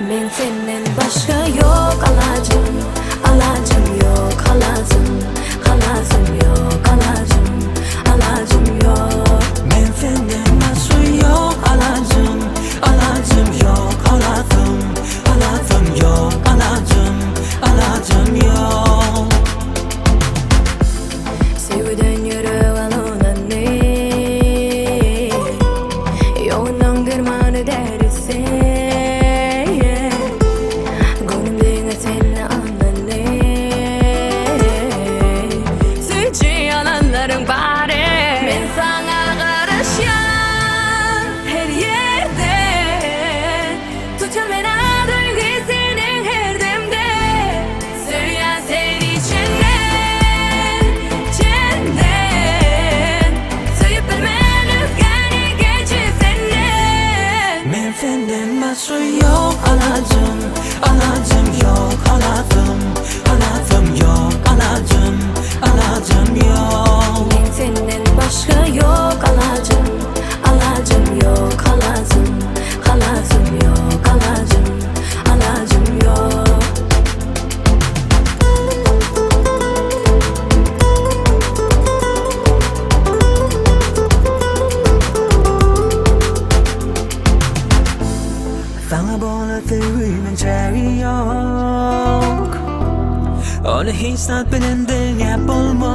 Ben senden başka yok alacım, alacım yok alacım, alacım yok alacım, alacım yok. Ben senden başka yok alacım, alacım yok alacım, alacım yok alacım, alacım yok. Sevgiden yürü alın ne? Yoğundan dermanı derse gönlümden seni anla Sütçü yalanların bari ben sana karışan her yerde Tutun beni duygusunun her demde Söyleyen sen içinden Söyüp bilmen özgeni geçip senden Ben senden başka yok alacım, alacım yok alacım, alacım yok alacım, alacım yok. Ben senden başka yok alacım, alacım yok alacım, alacım yok alacım, alacım yok. Sana böyle sevgimin çare yok. Onu hiç tatmin dünya bulmuş.